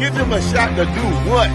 Give them a shot to do what?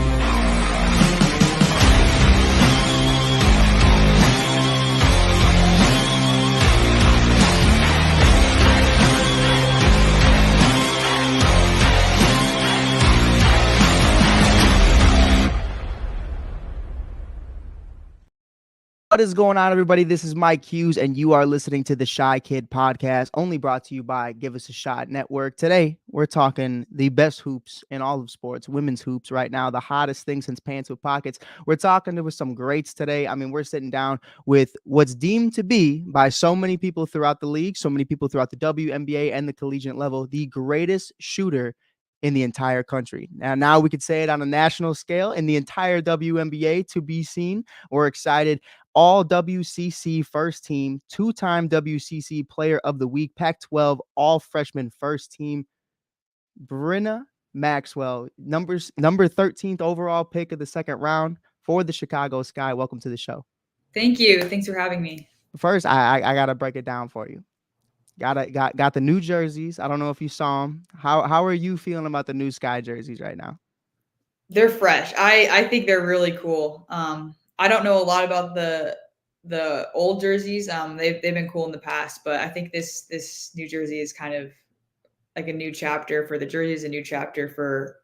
What is going on, everybody? This is Mike Hughes, and you are listening to the Shy Kid Podcast, only brought to you by Give Us a Shot Network. Today, we're talking the best hoops in all of sports, women's hoops right now, the hottest thing since pants with pockets. We're talking with some greats today. I mean, we're sitting down with what's deemed to be, by so many people throughout the league, so many people throughout the WNBA and the collegiate level, the greatest shooter in the entire country. Now we could say it on a national scale in the entire WNBA to be seen. We're excited. All WCC first team, two-time WCC Player of the Week, Pac-12 All Freshman first team, Brynna Maxwell, number 13th overall pick of the second round for the Chicago Sky. Welcome to the show. Thank you. Thanks for having me. First, I gotta break it down for you. Got the new jerseys. I don't know if you saw them. How are you feeling about the new Sky jerseys right now? They're fresh. I think they're really cool. I don't know a lot about the old jerseys. They've been cool in the past, but I think this new jersey is kind of like a new chapter for the jerseys, a new chapter for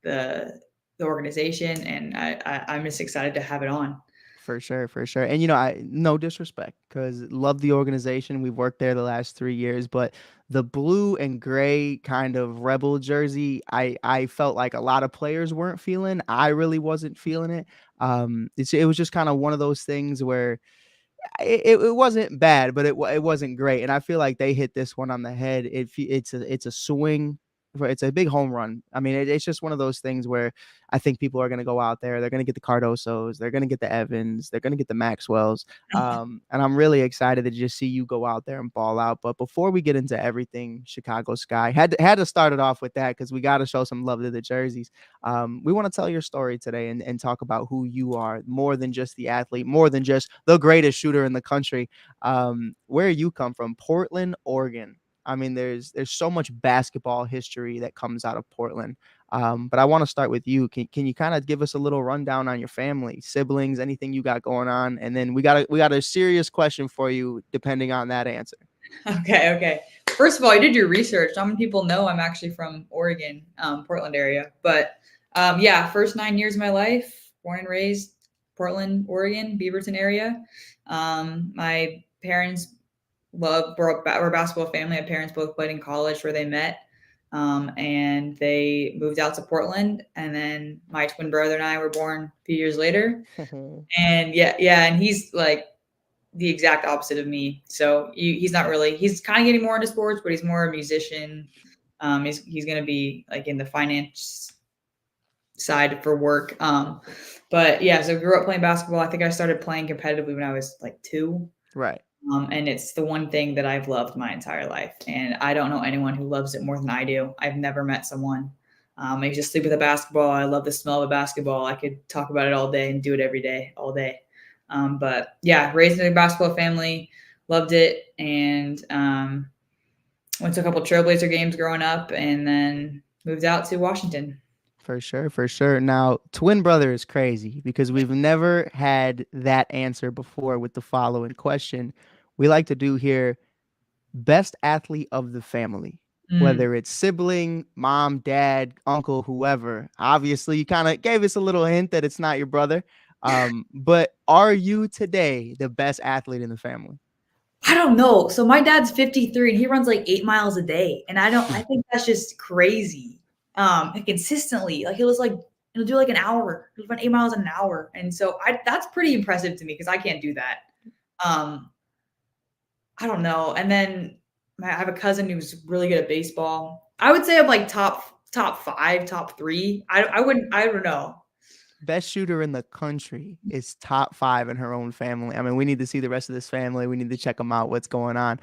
the organization, and I'm just excited to have it on. For sure. And, I no disrespect, because love the organization. We've worked there the last 3 years, but the blue and gray kind of rebel jersey, I felt like a lot of players weren't feeling. I really wasn't feeling it. It was just kind of one of those things where it wasn't bad, but it wasn't great. And I feel like they hit this one on the head. It's a swing. It's a big home run. I mean, it's just one of those things where I think people are going to go out there. They're going to get the Cardosos. They're going to get the Evans. They're going to get the Maxwells. And I'm really excited to just see you go out there and ball out. But before we get into everything Chicago Sky, had to start it off with that because we got to show some love to the jerseys. We want to tell your story today and talk about who you are, more than just the athlete, more than just the greatest shooter in the country. Where you come from, Portland, Oregon. I mean, there's so much basketball history that comes out of Portland. But I want to start with you. Can you kind of give us a little rundown on your family, siblings, anything you got going on? And then we got a serious question for you, depending on that answer. Okay. First of all, you did your research. Not many people know I'm actually from Oregon, Portland area. But first 9 years of my life, born and raised Portland, Oregon, Beaverton area. My parents we're a basketball family. My parents both played in college where they met, and they moved out to Portland. And then my twin brother and I were born a few years later. And and he's like the exact opposite of me. So he's not really. He's kind of getting more into sports, but he's more a musician. He's going to be like in the finance side for work. But yeah, so I grew up playing basketball. I think I started playing competitively when I was like 2. Right. And it's the one thing that I've loved my entire life. And I don't know anyone who loves it more than I do. I've never met someone. I just sleep with a basketball. I love the smell of a basketball. I could talk about it all day and do it every day, all day. But yeah, raised in a basketball family, loved it. And went to a couple Trailblazer games growing up and then moved out to Washington. For sure. Now, twin brother is crazy because we've never had that answer before with the following question. We like to do here, best athlete of the family, whether it's sibling, mom, dad, uncle, whoever. Obviously, you kind of gave us a little hint that it's not your brother. But are you today the best athlete in the family? I don't know. So my dad's 53 and he runs like 8 miles a day. And I think that's just crazy. Consistently, like he'll do like an hour. He'll run 8 miles in an hour. And so that's pretty impressive to me because I can't do that. I don't know. And then I have a cousin who's really good at baseball. I would say I'm like top 5, top 3. I don't know. Best shooter in the country is top 5 in her own family. I mean, we need to see the rest of this family. We need to check them out. What's going on?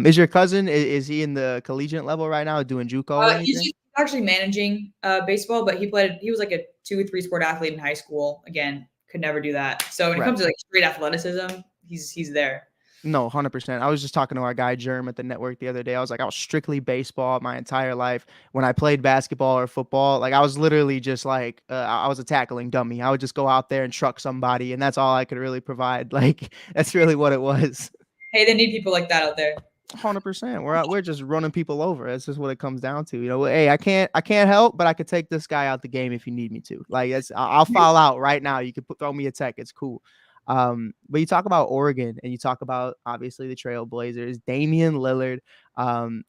Is your cousin, is he in the collegiate level right now doing JUCO or anything? He's actually managing baseball, but he was like a 2 or 3 sport athlete in high school. Again, could never do that. So when it comes to like straight athleticism, he's there. No, 100%. I was just talking to our guy Germ at the network the other day. I was like, I was strictly baseball my entire life. When I played basketball or football, like I was literally just like, I was a tackling dummy. I would just go out there and truck somebody, and that's all I could really provide. Like that's really what it was. Hey, they need people like that out there. 100%. We're just running people over. That's just what it comes down to. Hey, I can't help, but I could take this guy out the game if you need me to. Like I'll foul out right now. You could throw me a tech. It's cool. But you talk about Oregon and you talk about obviously the Trailblazers, Damian Lillard.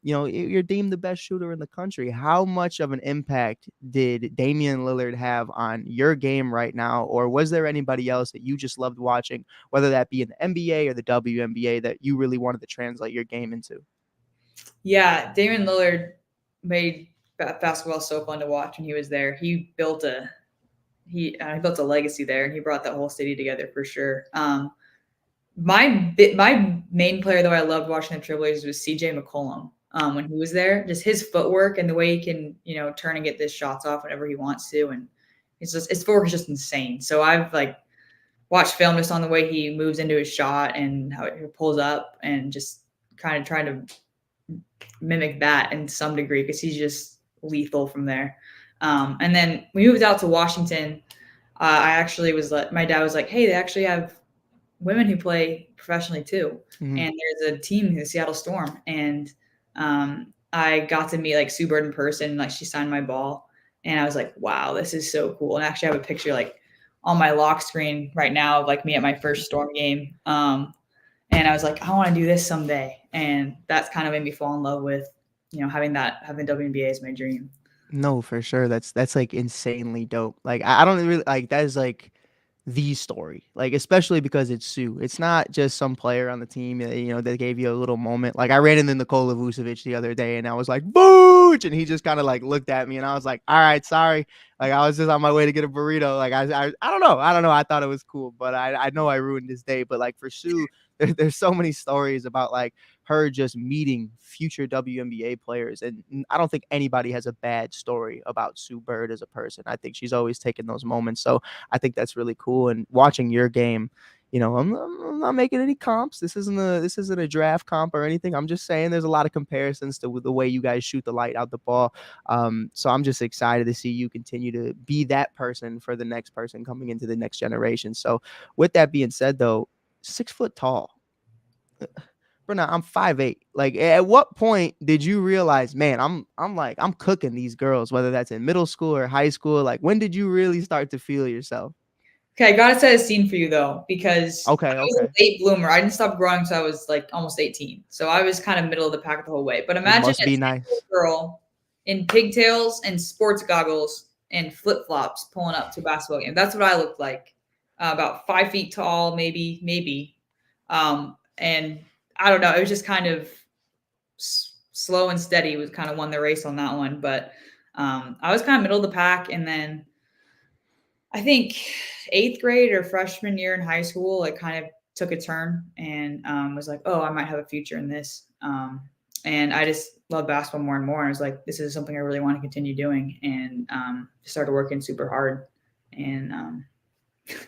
You're deemed the best shooter in the country. How much of an impact did Damian Lillard have on your game right now? Or was there anybody else that you just loved watching, whether that be in the NBA or the WNBA, that you really wanted to translate your game into? Yeah, Damian Lillard made basketball so fun to watch when he was there. He built a legacy there, and he brought that whole city together for sure. My main player though I loved watching the Trailblazers was CJ McCollum. When he was there, just his footwork and the way he can, turn and get his shots off whenever he wants to, and his footwork is just insane. So I've like watched film just on the way he moves into his shot and how he pulls up, and just kind of trying to mimic that in some degree because he's just lethal from there. And then we moved out to Washington. I actually my dad was like, hey, they actually have women who play professionally too. Mhm. And there's a team, the Seattle Storm. And I got to meet like Sue Bird in person. Like she signed my ball. And I was like, wow, this is so cool. And I actually have a picture like on my lock screen right now of like me at my first Storm game. And I was like, I want to do this someday. And that's kind of made me fall in love with, having WNBA as my dream. No, for sure. That's like insanely dope. Like I don't really like that is like the story. Like especially because it's Sue. It's not just some player on the team that gave you a little moment. Like I ran into Nikola Vucevic the other day and I was like, "Booch!" and he just kind of like looked at me and I was like, "All right, sorry." Like I was just on my way to get a burrito. Like I don't know. I don't know. I thought it was cool, but I know I ruined his day. But like for Sue, there's so many stories about like her just meeting future WNBA players. And I don't think anybody has a bad story about Sue Bird as a person. I think she's always taken those moments. So I think that's really cool. And watching your game, I'm not making any comps. This isn't a draft comp or anything. I'm just saying there's a lot of comparisons to the way you guys shoot the light out the ball. So I'm just excited to see you continue to be that person for the next person coming into the next generation. So with that being said, though, 6 foot tall. Brynna, I'm 5'8". Like, at what point did you realize, man, I'm cooking these girls, whether that's in middle school or high school? Like, when did you really start to feel yourself? Okay, I gotta set a scene for you though, because I Okay, was okay. a late bloomer. I didn't stop growing until I was like almost 18. So I was kind of middle of the pack the whole way. But It imagine must a be 6-foot nice. girl in pigtails and sports goggles and flip flops pulling up to a basketball game. That's what I looked like. About 5 feet tall, maybe. And I don't know. It was just kind of slow and steady. Was kind of won the race on that one. But I was kind of middle of the pack, and then I think 8th grade or freshman year in high school, it kind of took a turn and was like, oh, I might have a future in this. And I just love basketball more and more. And I was like, this is something I really want to continue doing. And started working super hard. And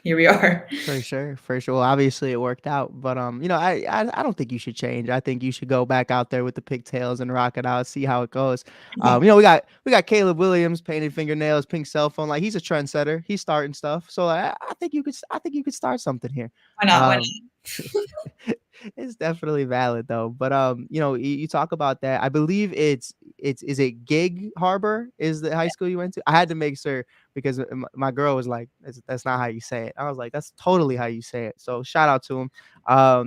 here we are. For sure, for sure. Well, obviously, it worked out, but I don't think you should change. I think you should go back out there with the pigtails and rock it out, see how it goes. We got Caleb Williams, painted fingernails, pink cell phone. Like he's a trendsetter. He's starting stuff. So I think you could start something here. Why not? Why not? It's definitely valid though. But you talk about that. I believe is it Gig Harbor is the high school you went to? I had to make sure because my girl was like, that's not how you say it. I was like, that's totally how you say it. So shout out to him.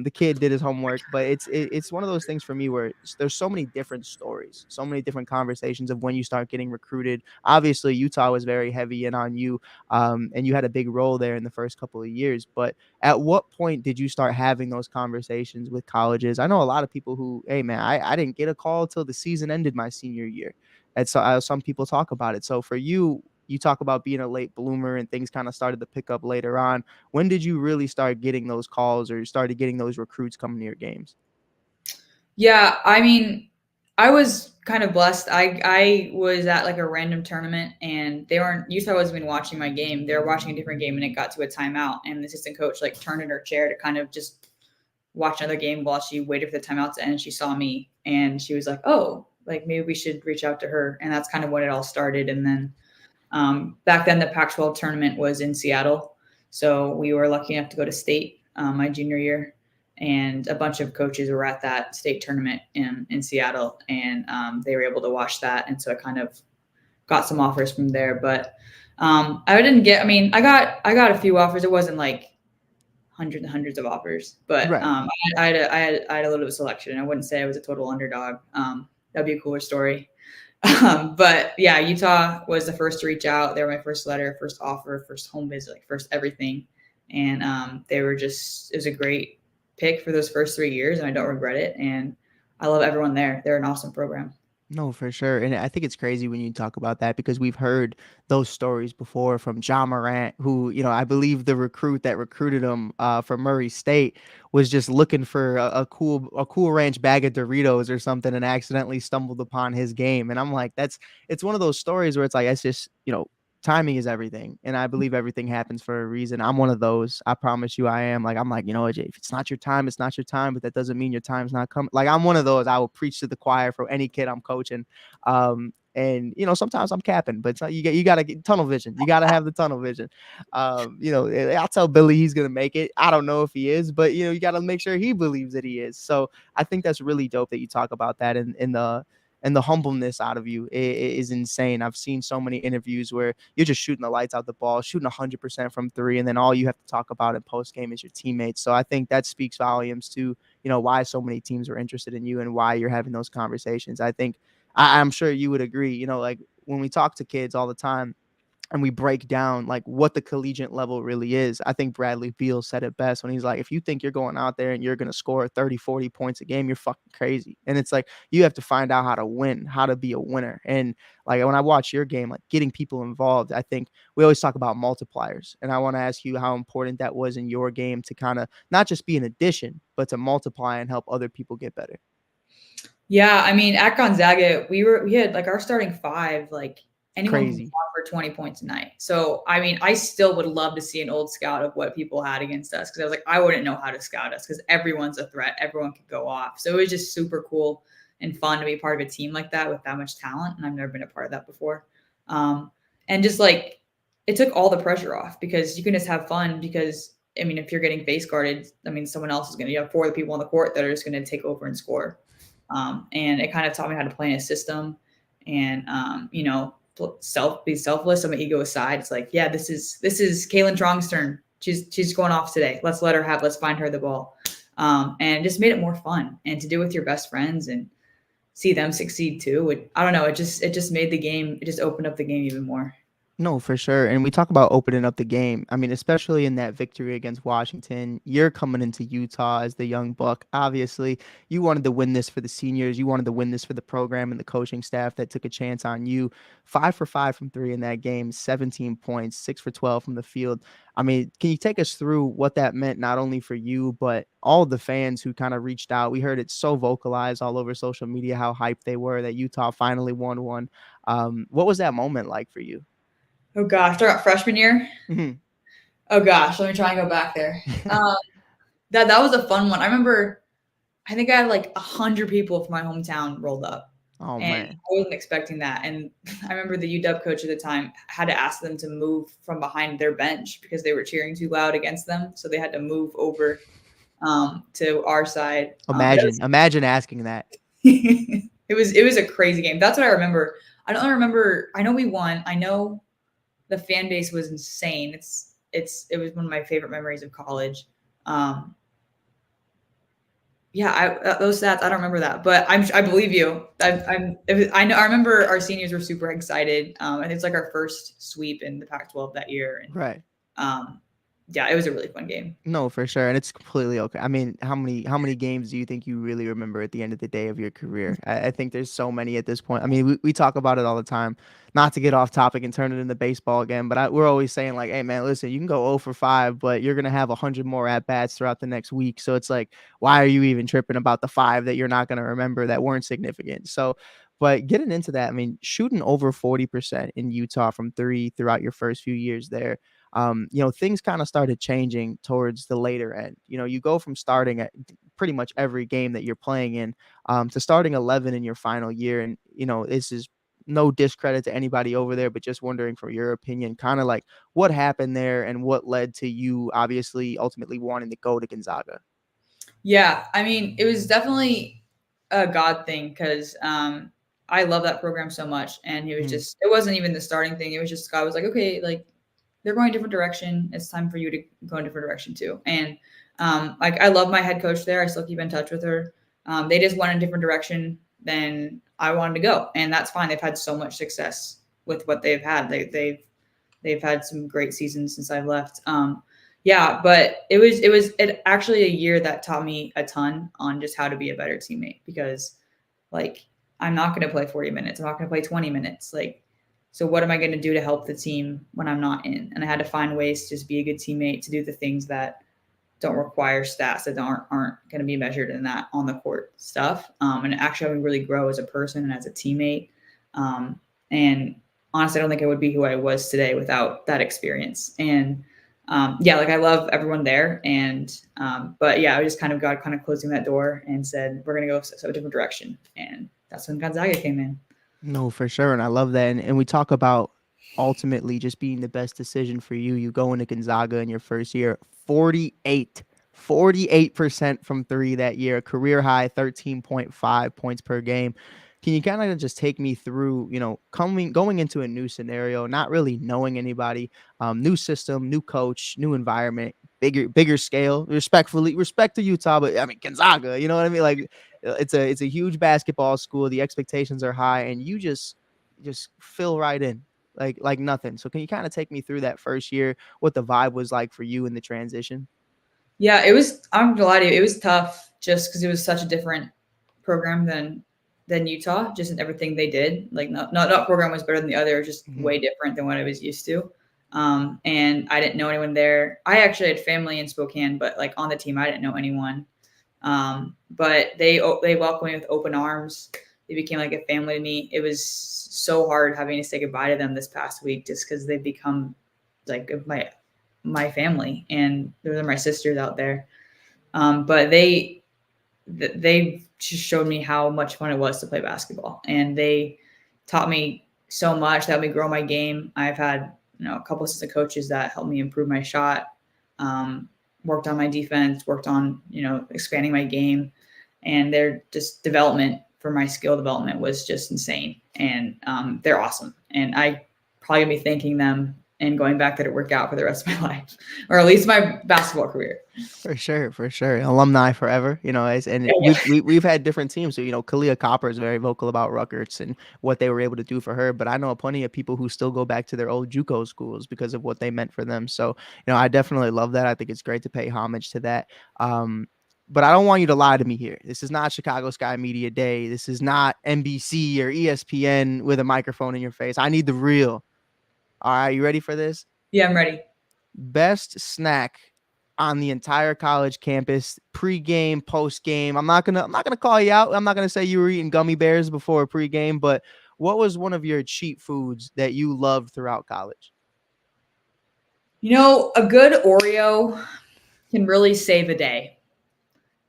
The kid did his homework, but it's one of those things for me where there's so many different stories, so many different conversations of when you start getting recruited. Obviously, Utah was very heavy in on you, and you had a big role there in the first couple of years. But at what point did you start having those conversations with colleges? I know a lot of people who, hey man, I didn't get a call till the season ended my senior year. And so some people talk about it. So for you, you talk about being a late bloomer and things kind of started to pick up later on. When did you really start getting those calls or you started getting those recruits coming to your games? Yeah, I mean, I was kind of blessed. I was at like a random tournament, and Utah wasn't even watching my game. They were watching a different game, and it got to a timeout, and the assistant coach like turned in her chair to kind of just watch another game while she waited for the timeout to end. She saw me and she was like, oh, like maybe we should reach out to her. And that's kind of when it all started. And then back then the Pac-12 tournament was in Seattle. So we were lucky enough to go to state my junior year. And a bunch of coaches were at that state tournament in Seattle. And they were able to watch that. And so I kind of got some offers from there. But I got a few offers. It wasn't like hundreds and hundreds of offers, but Right. I had a little bit of selection. I wouldn't say I was a total underdog. That'd be a cooler story. But yeah, Utah was the first to reach out. They were my first letter, first offer, first home visit, like first everything. And it was a great pick for those first 3 years, and I don't regret it. And I love everyone there. They're an awesome program. No, for sure. And I think it's crazy when you talk about that because we've heard those stories before from John Morant, who, I believe the recruit that recruited him from Murray State was just looking for a cool ranch bag of Doritos or something and accidentally stumbled upon his game. And I'm like, it's one of those stories where it's like, it's just, timing is everything. And I believe everything happens for a reason. I'm one of those. I promise you I am. Like, I'm like, AJ, if it's not your time, it's not your time, but that doesn't mean your time's not coming. Like, I'm one of those. I will preach to the choir for any kid I'm coaching. And sometimes I'm capping, but you got to get tunnel vision. You got to have the tunnel vision. I'll tell Billy he's going to make it. I don't know if he is, but you got to make sure he believes that he is. So I think that's really dope that you talk about that and the humbleness out of you is insane. I've seen so many interviews where you're just shooting the lights out the ball, shooting 100% from three, and then all you have to talk about in post game is your teammates. So I think that speaks volumes to why so many teams are interested in you and why you're having those conversations. I think I'm sure you would agree. Like when we talk to kids all the time, and we break down like what the collegiate level really is. I think Bradley Beal said it best when he's like, if you think you're going out there and you're going to score 30, 40 points a game, you're fucking crazy. And it's like, you have to find out how to win, how to be a winner. And like, when I watch your game, like getting people involved, I think we always talk about multipliers. And I want to ask you how important that was in your game to kind of not just be an addition, but to multiply and help other people get better. Yeah. I mean, at Gonzaga, we had like our starting five, like anyone can for 20 points a night. So, I mean, I still would love to see an old scout of what people had against us. Cause I was like, I wouldn't know how to scout us because everyone's a threat. Everyone could go off. So it was just super cool and fun to be part of a team like that with that much talent. And I've never been a part of that before. And just like, it took all the pressure off because you can just have fun because, I mean, if you're getting face guarded, I mean, someone else is going to, you have four of the people on the court that are just going to take over and score. And it kind of taught me how to play in a system and, be selfless. I'm an ego aside. It's like, yeah, this is Kaylin Trong's turn. She's going off today. Let's find her the ball. And it just made it more fun and to do with your best friends and see them succeed too. I don't know. It just made the game. It just opened up the game even more. No, for sure. And we talk about opening up the game. I mean, especially in that victory against Washington, you're coming into Utah as the young buck. Obviously, you wanted to win this for the seniors. You wanted to win this for the program and the coaching staff that took a chance on you. 5 for 5 from three in that game, 17 points, 6 for 12 from the field. I mean, can you take us through what that meant, not only for you, but all the fans who kind of reached out? We heard it so vocalized all over social media, how hyped they were that Utah finally won one. What was that moment like for you? Oh gosh, talk about freshman year. Mm-hmm. Oh gosh, let me try and go back there. That was a fun one. I remember, I think I had like 100 people from my hometown rolled up. Oh and man, I wasn't expecting that. And I remember the UW coach at the time had to ask them to move from behind their bench because they were cheering too loud against them. So they had to move over to our side. Imagine asking that. It was a crazy game. That's what I remember. I don't remember. I know we won. I know the fan base was insane. It was one of my favorite memories of college. Those stats, I don't remember that, but I believe you. I remember our seniors were super excited. And it's like our first sweep in the Pac-12 that year. And, right. Yeah, it was a really fun game. No, for sure. And it's completely okay. I mean, how many games do you think you really remember at the end of the day of your career? I think there's so many at this point. I mean, we talk about it all the time, not to get off topic and turn it into baseball again, but we're always saying like, hey man, listen, you can go 0 for 5, but you're going to have 100 more at bats throughout the next week. So it's like, why are you even tripping about the 5 that you're not going to remember that weren't significant? So, But getting into that, I mean, shooting over 40% in Utah from three throughout your first few years there, things kind of started changing towards the later end. You go from starting at pretty much every game that you're playing in to starting 11 in your final year. And, this is no discredit to anybody over there, but just wondering from your opinion, kind of like what happened there and what led to you obviously ultimately wanting to go to Gonzaga. Yeah, I mean, it was definitely a God thing because I love that program so much. And he was just, it wasn't even the starting thing. It was just, God was like, okay, like they're going a different direction. It's time for you to go in a different direction too. And like, I love my head coach there. I still keep in touch with her. They just went in a different direction than I wanted to go. And that's fine. They've had so much success with what they've had. They've had some great seasons since I've left. Yeah, but it was actually a year that taught me a ton on just how to be a better teammate because like I'm not going to play 40 minutes. I'm not going to play 20 minutes. Like, so what am I going to do to help the team when I'm not in? And I had to find ways to just be a good teammate, to do the things that don't require stats, that aren't going to be measured in that on the court stuff. And actually having really grow as a person and as a teammate. And honestly, I don't think I would be who I was today without that experience. And yeah, like I love everyone there. And but yeah, I just kind of got closing that door and said, we're going to go a different direction. And that's when Gonzaga came in. No, for sure. And I love that. And we talk about ultimately just being the best decision for you. You go into Gonzaga in your first year, 48% from three that year, career high 13.5 points per game. Can you kind of just take me through, going into a new scenario, not really knowing anybody, new system, new coach, new environment, bigger scale, respect to Utah, but I mean Gonzaga, you know what I mean? Like it's a huge basketball school. The expectations are high, and you just fill right in like nothing. So can you kind of take me through that first year, what the vibe was like for you in the transition? Yeah, it was. I'm gonna lie to you, it was tough just because it was such a different program than Utah, just in everything they did. Like not program was better than the other, just way different than what I was used to. And I didn't know anyone there. I actually had family in Spokane, but like on the team, I didn't know anyone. But they welcomed me with open arms. They became like a family to me. It was so hard having to say goodbye to them this past week, just because they've become like my family, and they're my sisters out there. But they just showed me how much fun it was to play basketball, and they taught me so much. That helped me grow my game. I've had a couple assistant coaches that helped me improve my shot. Worked on my defense, worked on expanding my game, and their just development for my skill development was just insane. And they're awesome, and I probably gonna be thanking them and going back there to work out for the rest of my life, or at least my basketball career. For sure. Alumni forever, we've had different teams. So, Kalia Copper is very vocal about Rutgers and what they were able to do for her. But I know plenty of people who still go back to their old JUCO schools because of what they meant for them. So, I definitely love that. I think it's great to pay homage to that. But I don't want you to lie to me here. This is not Chicago Sky Media Day. This is not NBC or ESPN with a microphone in your face. I need the real. All right, you ready for this? Yeah, I'm ready. Best snack on the entire college campus, pregame, postgame. I'm not gonna call you out. I'm not gonna say you were eating gummy bears before pregame, but what was one of your cheat foods that you loved throughout college? A good Oreo can really save a day.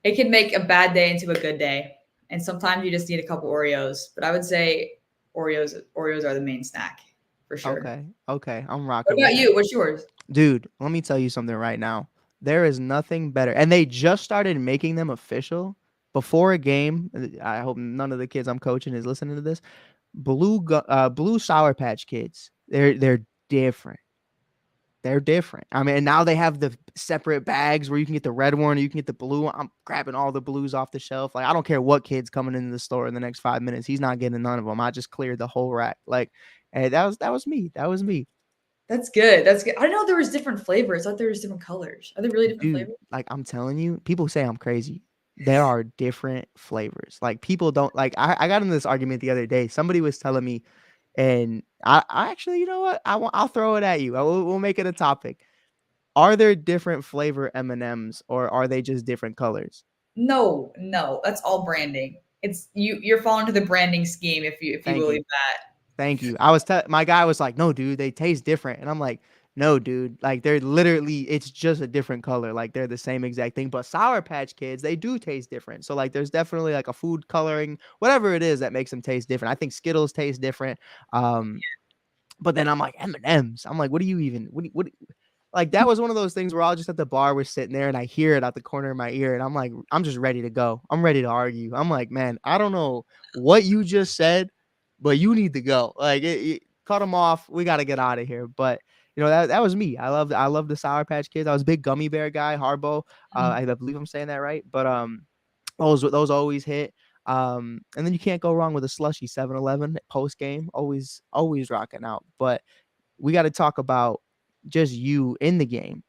It can make a bad day into a good day, and sometimes you just need a couple Oreos. But I would say Oreos are the main snack for sure. Okay, I'm rocking. What about you? What's yours? Dude, let me tell you something right now. There is nothing better. And they just started making them official before a game. I hope none of the kids I'm coaching is listening to this. Blue Sour Patch Kids. They're different. They're different. I mean, and now they have the separate bags where you can get the red one or you can get the blue. I'm grabbing all the blues off the shelf. Like, I don't care what kid's coming into the store in the next 5 minutes. He's not getting none of them. I just cleared the whole rack. Like, hey, that was me. That's good. That's good. I didn't know there was different flavors. I thought there was different colors. Are there really different flavors? Like I'm telling you, people say I'm crazy. There are different flavors. Like people don't like. I got in this argument the other day. Somebody was telling me, and I actually, you know what? I'll throw it at you. We'll make it a topic. Are there different flavor M&Ms or are they just different colors? No, that's all branding. it's you're falling to the branding scheme if you Thank believe you. that. Thank you. My guy was like, no, dude, they taste different. And I'm like, no, dude, like they're literally, it's just a different color. Like they're the same exact thing. But Sour Patch Kids, they do taste different. So like there's definitely like a food coloring, whatever it is that makes them taste different. I think Skittles taste different. Um, but then I'm like, M&Ms. I'm like, what do you even, what, like that was one of those things where I was just at the bar, we're sitting there and I hear it out the corner of my ear. And I'm like, I'm just ready to go. I'm ready to argue. I'm like, man, I don't know what you just said, but you need to go. Like cut them off. We got to get out of here. But that was me. I love the Sour Patch Kids. I was a big gummy bear guy, Harbo. I believe I'm saying that right. But those always hit. And then you can't go wrong with a slushy 7-Eleven post game. Always rocking out. But we got to talk about just you in the game,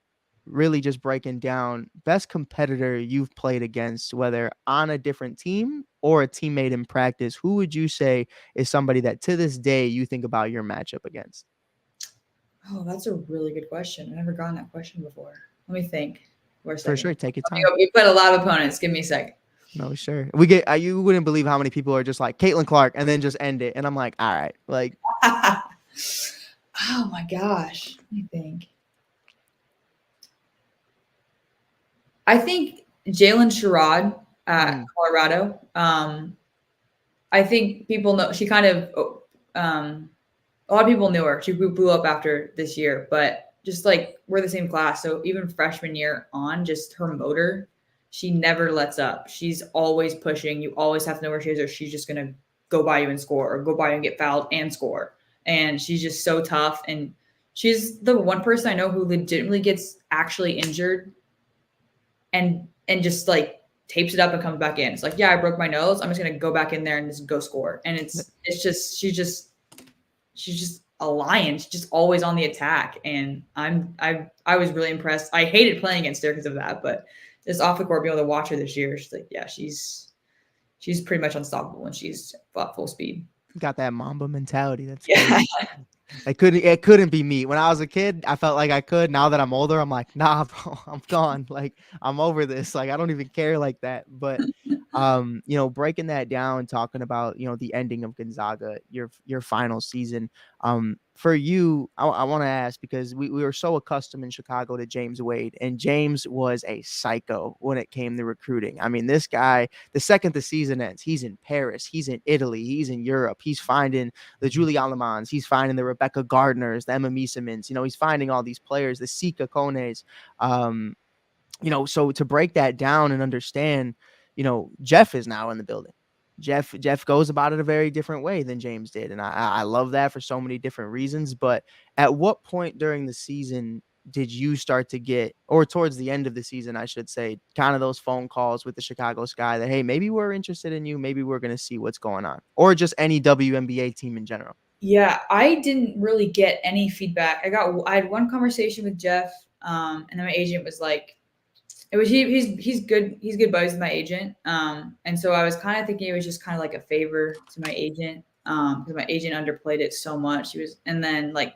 really just breaking down best competitor you've played against, whether on a different team or a teammate in practice. Who would you say is somebody that to this day you think about your matchup against? Oh, that's a really good question. I've never gotten that question before. Let me think for a For second. sure, take your time. You put a lot of opponents. Give me a second. No, sure. We get you wouldn't believe how many people are just like Caitlin Clark and then just end it. And I'm like, all right, like Oh my gosh. Let me think. I think Jalen Sherrod at Colorado. I think people know she kind of a lot of people knew her. She blew up after this year, but just like we're the same class. So even freshman year on, just her motor, she never lets up. She's always pushing. You always have to know where she is, or she's just going to go by you and score, or go by you and get fouled and score. And she's just so tough. And she's the one person I know who legitimately gets actually injured and just like tapes it up and comes back in. It's like, yeah, I broke my nose. I'm just going to go back in there and just go score. And it's just, she's just a lion. She's just always on the attack. And I was really impressed. I hated playing against her because of that, but just off the court, being able to watch her this year, she's like, yeah, she's pretty much unstoppable when she's full speed. got that Mamba mentality. That's yeah. It couldn't be me. When I was a kid, I felt like I could. Now that I'm older, I'm like, nah, bro, I'm gone. Like I'm over this. Like I don't even care like that. But breaking that down, talking about, the ending of Gonzaga, your final season. For you, I want to ask, because we were so accustomed in Chicago to James Wade, and James was a psycho when it came to recruiting. I mean, this guy, the second the season ends, he's in Paris, he's in Italy, he's in Europe, he's finding the Julie Alemans, he's finding the Rebecca Gardners, the Emma Miesemans, he's finding all these players, the Sika Kones. So to break that down and understand, Jeff is now in the building. Jeff goes about it a very different way than James did. And I love that for so many different reasons. But at what point during the season did you start to get, or towards the end of the season, I should say, kind of those phone calls with the Chicago Sky that, hey, maybe we're interested in you, maybe we're going to see what's going on, or just any WNBA team in general? Yeah, I didn't really get any feedback. I had one conversation with Jeff, and then my agent was like, he's good buddies with my agent. And so I was kind of thinking it was just kind of like a favor to my agent, because my agent underplayed it so much. And then like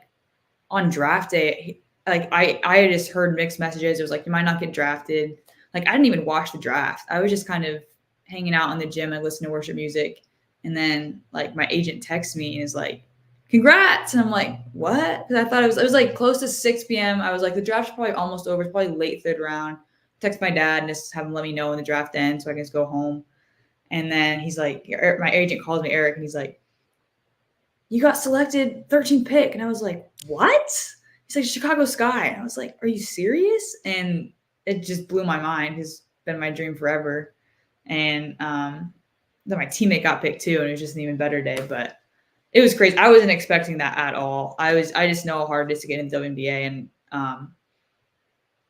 on draft day, I just heard mixed messages. It was like, you might not get drafted. Like I didn't even watch the draft. I was just kind of hanging out in the gym and listening to worship music. And then like my agent texts me and is like, congrats. And I'm like, what? Because I thought it was like close to 6 p.m. I was like, the draft's probably almost over. It's probably late third round. Text my dad and just have him let me know when the draft ends so I can just go home. And then he's like, my agent calls me Eric, and he's like, you got selected 13th pick. And I was like, what? He's like, Chicago Sky. And I was like, are you serious? And it just blew my mind. It's been my dream forever. And then my teammate got picked too, and it was just an even better day. But it was crazy. I wasn't expecting that at all. I just know how hard it is to get into WNBA, and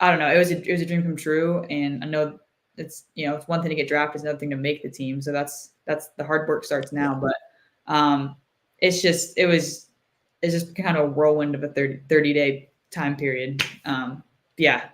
I don't know. It was a dream come true, and I know it's it's one thing to get drafted, it's another thing to make the team. So that's the hard work starts now. But it's just kind of a whirlwind of a 30-day time period. Yeah.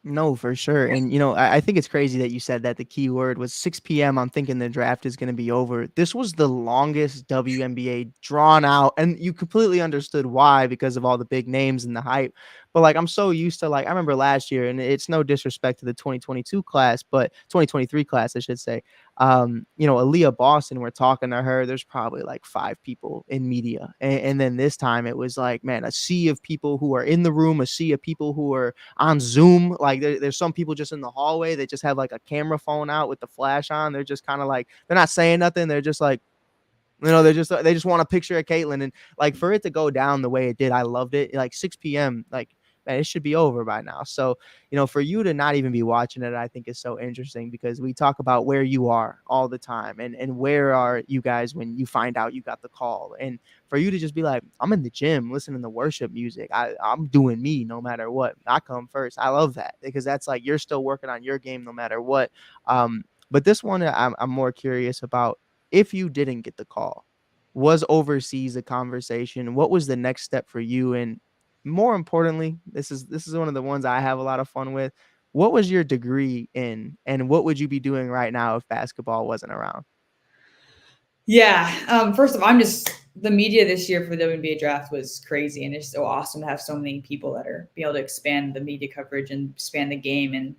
No, for sure. And, I think it's crazy that you said that the key word was 6 p.m. I'm thinking the draft is going to be over. This was the longest WNBA drawn out, and you completely understood why, because of all the big names and the hype. But like, I'm so used to, like, I remember last year, and it's no disrespect to the 2022 class, but 2023 class, I should say. Aaliyah Boston, we're talking to her, there's probably like 5 people in media. And then this time it was like, man, a sea of people who are in the room, a sea of people who are on Zoom. Like there's some people just in the hallway that just have like a camera phone out with the flash on. They're just kind of like, they're not saying nothing. They're just like, they just want a picture of Caitlin. And like for it to go down the way it did, I loved it. Like 6 p.m. Like, man, it should be over by now. So, for you to not even be watching it, I think is so interesting because we talk about where you are all the time and where are you guys when you find out you got the call. And for you to just be like, I'm in the gym listening to worship music. I'm doing me no matter what. I come first. I love that because that's like you're still working on your game no matter what. But this one I'm more curious about. If you didn't get the call, was overseas a conversation? What was the next step for you? And more importantly, this is one of the ones I have a lot of fun with. What was your degree in, and what would you be doing right now if basketball wasn't around? Yeah. First of all, the media this year for the WNBA draft was crazy, and it's so awesome to have so many people that are be able to expand the media coverage and expand the game and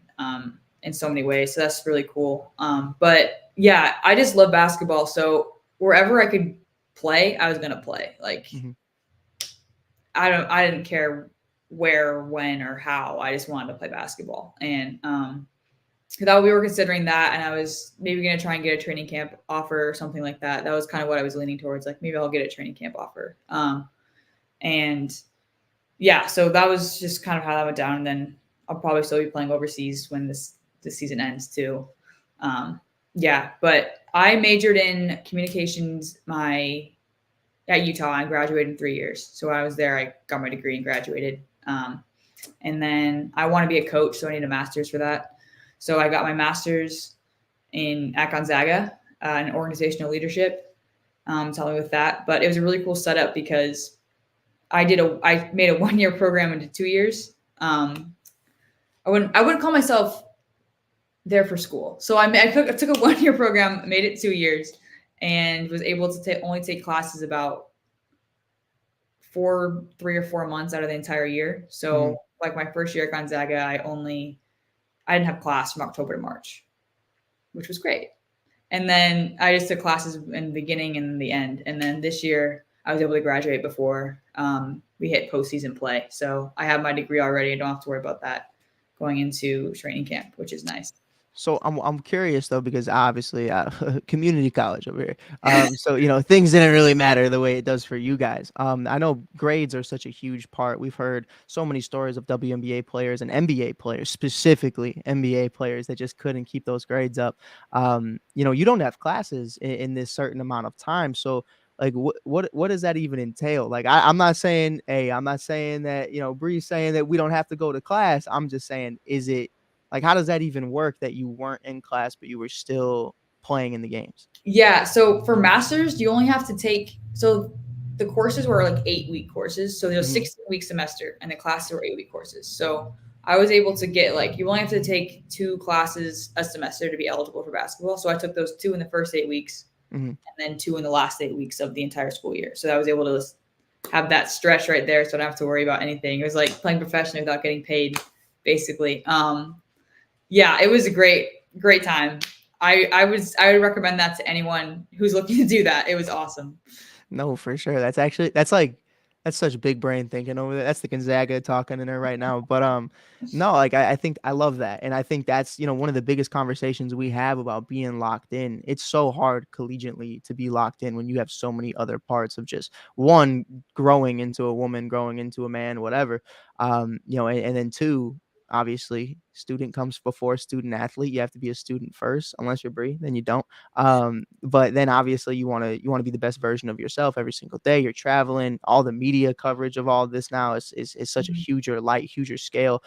in so many ways. So that's really cool. But yeah, I just love basketball. So wherever I could play, I was gonna play. Like I didn't care where, when, or how. I just wanted to play basketball, and that we were considering that, and I was maybe going to try and get a training camp offer or something like that. That was kind of what I was leaning towards. Like maybe I'll get a training camp offer. And yeah, so that was just kind of how that went down. And then I'll probably still be playing overseas when this season ends too. Yeah, but I majored in communications at Utah and graduated in 3 years. So when I was there, I got my degree and graduated. And then I want to be a coach, so I need a master's for that. So I got my master's at Gonzaga in organizational leadership. Tell me with that, but it was a really cool setup because I made a 1 year program into 2 years. I wouldn't call myself there for school. So I took a 1 year program, made it 2 years, and was able to only take classes about 3 or 4 months out of the entire year. So like my first year at Gonzaga, I didn't have class from October to March, which was great. And then I just took classes in the beginning and the end. And then this year I was able to graduate before we hit postseason play. So I have my degree already. I don't have to worry about that going into training camp, which is nice. So I'm curious though, because obviously community college over here. So things didn't really matter the way it does for you guys. I know grades are such a huge part. We've heard so many stories of WNBA players and NBA players, specifically NBA players, that just couldn't keep those grades up. You don't have classes in this certain amount of time. So like what does that even entail? Like I'm not saying, I'm not saying that, Bree's saying that we don't have to go to class. I'm just saying, is it like, how does that even work that you weren't in class, but you were still playing in the games? Yeah. So for masters, you only have to so the courses were like 8-week courses. So there's 16-week semester and the classes were 8-week courses. So I was able to get you only have to take 2 classes a semester to be eligible for basketball. So I took those 2 in the first 8 weeks and then 2 in the last 8 weeks of the entire school year. So I was able to have that stretch right there. So I don't have to worry about anything. It was like playing professionally without getting paid, basically. Yeah, it was a great time. I would recommend that to anyone who's looking to do that. It was awesome. No, for sure. That's such big brain thinking over there. That's the Gonzaga talking in there right now. But no, like I think I love that. And I think that's, one of the biggest conversations we have about being locked in. It's so hard collegiately to be locked in when you have so many other parts of just one, growing into a woman, growing into a man, whatever. And then 2, obviously student comes before student athlete. You have to be a student first, unless you're Bree, then you don't. But then obviously you want to be the best version of yourself every single day. You're traveling, all the media coverage of all this now is such a huger scale.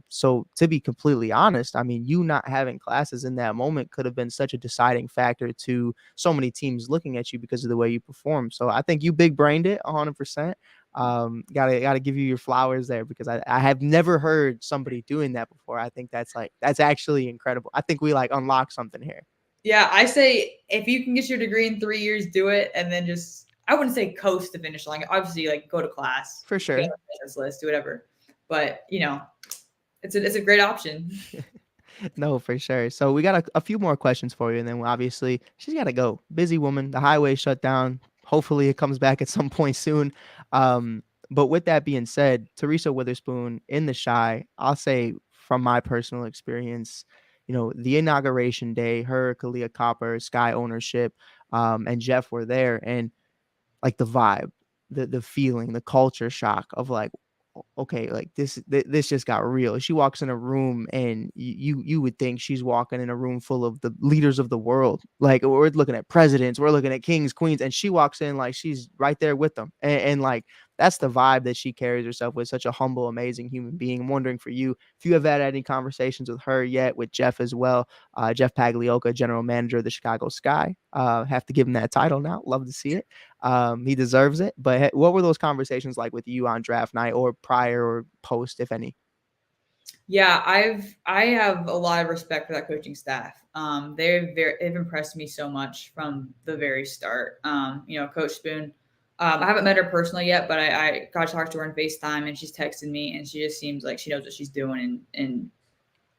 So to be completely honest, I mean, you not having classes in that moment could have been such a deciding factor to so many teams looking at you because of the way you perform. So I think you big brained it 100%. Gotta give you your flowers there, because I have never heard somebody doing that before. I think that's actually incredible. I think we unlock something here. Yeah, I say if you can get your degree in 3 years, do it, and then I wouldn't say coast the finish line. Obviously, go to class For sure. business list, do whatever. But it's a great option. No, for sure. So we got a few more questions for you, and then obviously she's got to go. Busy woman. The highway shut down. Hopefully it comes back at some point soon. But with that being said, Teresa Witherspoon in the Shy, I'll say from my personal experience, the inauguration day, her, Kalia Copper, Sky ownership, and Jeff were there, and like the vibe, the feeling, the culture shock of like, okay, like this just got real. She walks in a room and you would think she's walking in a room full of the leaders of the world. Like we're looking at presidents, we're looking at kings, queens, and she walks in like she's right there with them. And like that's the vibe that she carries herself with. Such a humble, amazing human being. I'm wondering for you if you have had any conversations with her yet, with Jeff as well. Jeff Pagliocca, general manager of the Chicago Sky. Have to give him that title now. Love to see it. He deserves it. But what were those conversations like with you on draft night or prior or post, if any? Yeah, I have a lot of respect for that coaching staff. They've impressed me so much from the very start. Coach Spoon. I haven't met her personally yet, but I got to talk to her on FaceTime, and she's texted me, and she just seems like she knows what she's doing, and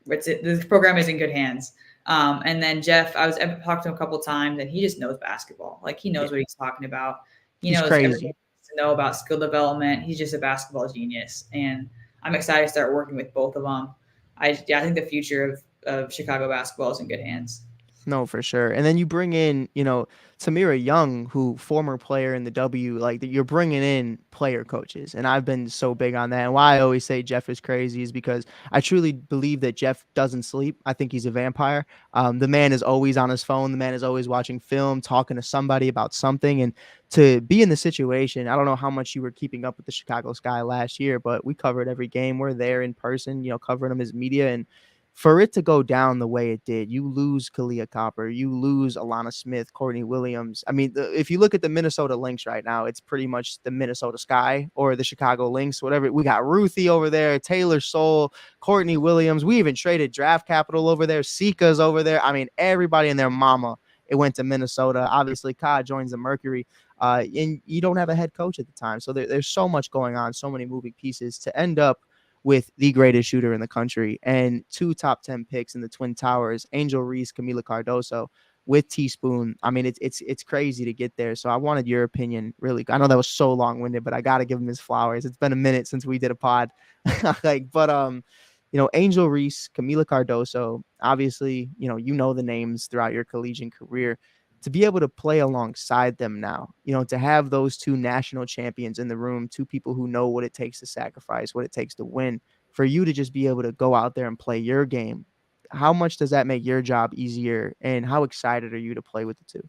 the program is in good hands. And then Jeff, I've talked to him a couple of times, and he just knows basketball. Like he knows what he's talking about. He He's knows crazy. everything to know about skill development. He's just a basketball genius, and I'm excited to start working with both of them. I think the future of Chicago basketball is in good hands. No, for sure. And then you bring in, Tamira Young, who former player in the W, like you're bringing in player coaches. And I've been so big on that. And why I always say Jeff is crazy is because I truly believe that Jeff doesn't sleep. I think he's a vampire. The man is always on his phone. The man is always watching film, talking to somebody about something. And to be in the situation, I don't know how much you were keeping up with the Chicago Sky last year, but we covered every game. We're there in person, covering them as media. And for it to go down the way it did, you lose Kalia Copper, you lose Alana Smith, Courtney Williams. I mean, if you look at the Minnesota Lynx right now, it's pretty much the Minnesota Sky or the Chicago Lynx, whatever. We got Ruthie over there, Taylor Soul, Courtney Williams. We even traded draft capital over there. Sika's over there. I mean, everybody and their mama, it went to Minnesota. Obviously, Ka joins the Mercury. And you don't have a head coach at the time. So there's so much going on, so many moving pieces to end up with the greatest shooter in the country and 2 top 10 picks in the Twin Towers, Angel Reese, Camila Cardoso with Teaspoon. I mean, it's crazy to get there. So I wanted your opinion, really. I know that was so long winded, but I got to give him his flowers. It's been a minute since we did a pod. Angel Reese, Camila Cardoso, obviously, you know the names throughout your collegiate career. To be able to play alongside them now, to have those 2 national champions in the room, 2 people who know what it takes to sacrifice, what it takes to win, for you to just be able to go out there and play your game. How much does that make your job easier? And how excited are you to play with the 2?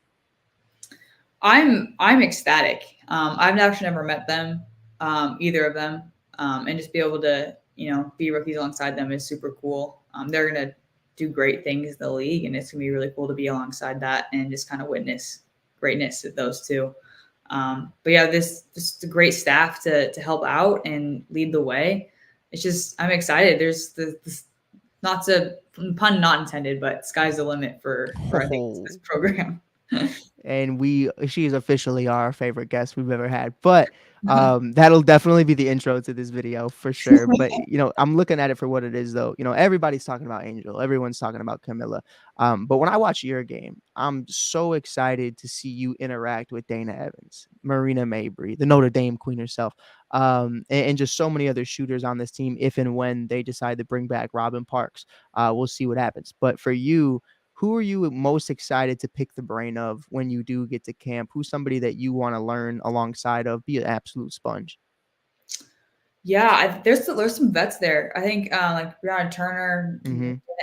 I'm ecstatic. I've actually never met them, either of them, and just be able to be rookies alongside them is super cool. They're gonna do great things in the league, and it's gonna be really cool to be alongside that and just kind of witness greatness of those 2. But yeah, this is a great staff to help out and lead the way. It's just I'm excited. There's this not to pun not intended, but sky's the limit for I think this program. And she is officially our favorite guest we've ever had. But that'll definitely be the intro to this video for sure. But I'm looking at it for what it is, though. Everybody's talking about Angel, everyone's talking about Camilla. But when I watch your game, I'm so excited to see you interact with Dana Evans, Marina Mabry, the Notre Dame queen herself, and just so many other shooters on this team. If and when they decide to bring back Robin Parks, we'll see what happens. But for you, who are you most excited to pick the brain of when you do get to camp? Who's somebody that you want to learn alongside of? Be an absolute sponge. Yeah, there's some vets there. I think like Brianna Turner,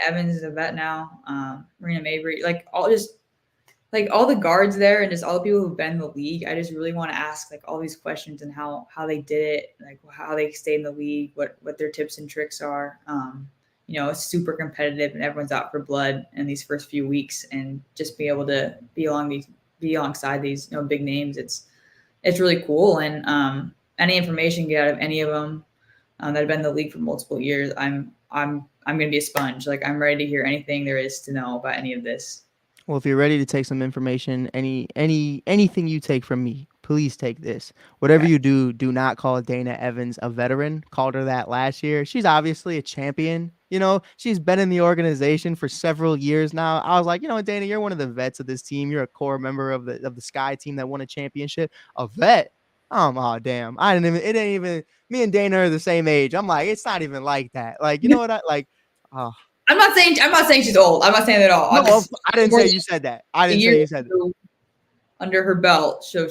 Evans is a vet now. Marina Mabry, like all the guards there and just all the people who've been in the league. I just really want to ask like all these questions and how they did it, like how they stayed in the league, what their tips and tricks are. It's super competitive and everyone's out for blood in these first few weeks, and just be able to be alongside these big names. It's really cool, and any information you get out of any of them that have been in the league for multiple years, I'm gonna be a sponge. Like I'm ready to hear anything there is to know about any of this. Well, if you're ready to take some information, anything you take from me, please take this. Whatever Okay. you do, do not call Dana Evans a veteran. Called her that last year. She's obviously a champion. She's been in the organization for several years now. I was like, Dana, you're one of the vets of this team. You're a core member of the Sky team that won a championship. A vet. Oh damn. It ain't even me and Dana are the same age. I'm like, it's not even like that. Like, you know what I like? Oh. I'm not saying she's old. I'm not saying that at all. No, I didn't say you said that. I didn't say you said that. Under her belt. So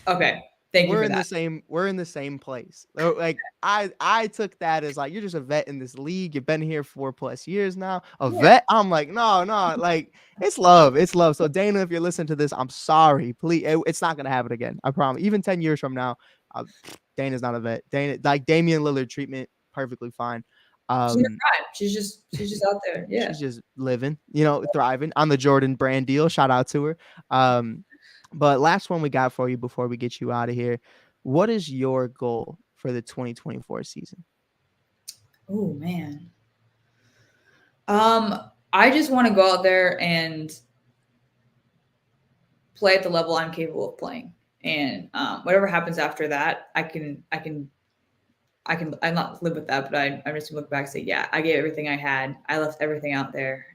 okay. Thank you for that. We're in the same place. Like I took that as like, you're just a vet in this league. You've been here 4+ years now. A vet. I'm like, no, like it's love. It's love. So Dana, if you're listening to this, I'm sorry. Please, it's not gonna happen again. I promise. Even 10 years from now, Dana's not a vet. Dana, like Damian Lillard treatment, perfectly fine. She's just out there. Yeah. She's just living, thriving on the Jordan brand deal. Shout out to her. But last one we got for you before we get you out of here. What is your goal for the 2024 season? Oh man. I just want to go out there and play at the level I'm capable of playing. And whatever happens after that, I not live with that, but I'm just gonna look back and say, yeah, I gave everything I had. I left everything out there.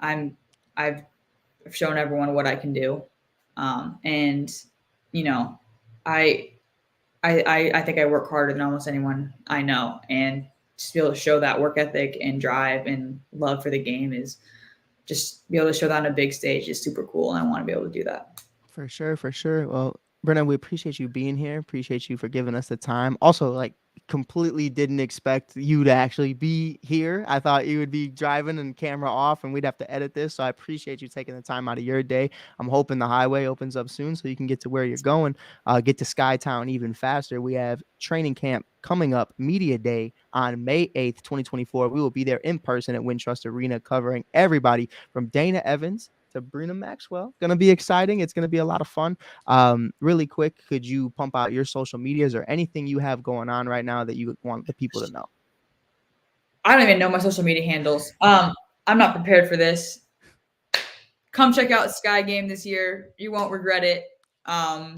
I've shown everyone what I can do. And I think I work harder than almost anyone I know, and just be able to show that work ethic and drive and love for the game is just be able to show that on a big stage is super cool. And I want to be able to do that. For sure. Well, Brynna, we appreciate you being here. Appreciate you for giving us the time. Also, like, completely didn't expect you to actually be here. I thought you would be driving and camera off and we'd have to edit this. So I appreciate you taking the time out of your day. I'm hoping the highway opens up soon so you can get to where you're going, get to Skytown even faster. We have training camp coming up, Media Day on May 8th, 2024. We will be there in person at Wintrust Arena covering everybody from Dana Evans to Brynna Maxwell. Gonna be exciting. It's gonna be a lot of fun. Really quick, could you pump out your social medias or anything you have going on right now that you want the people to know? I don't even know my social media handles. I'm not prepared for this. Come check out Sky Game this year. You won't regret it. All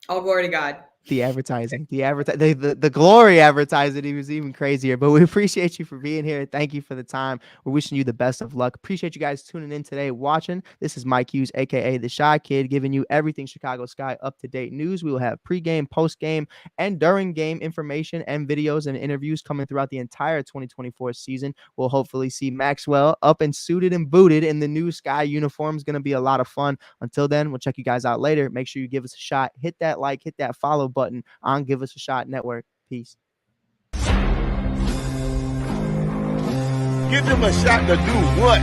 glory to God. The advertising, the glory advertising, it was even crazier. But we appreciate you for being here. Thank you for the time. We're wishing you the best of luck. Appreciate you guys tuning in today, watching. This is Mike Hughes, aka the Shy Kid, giving you everything Chicago Sky up-to-date news. We will have pregame, postgame, and during game information and videos and interviews coming throughout the entire 2024 season. We'll hopefully see Maxwell up and suited and booted in the new Sky uniform. It's going to be a lot of fun. Until then, we'll check you guys out later. Make sure you give us a shot. Hit that like, hit that follow button on Give Us a Shot Network. Peace. Give them a shot to do what?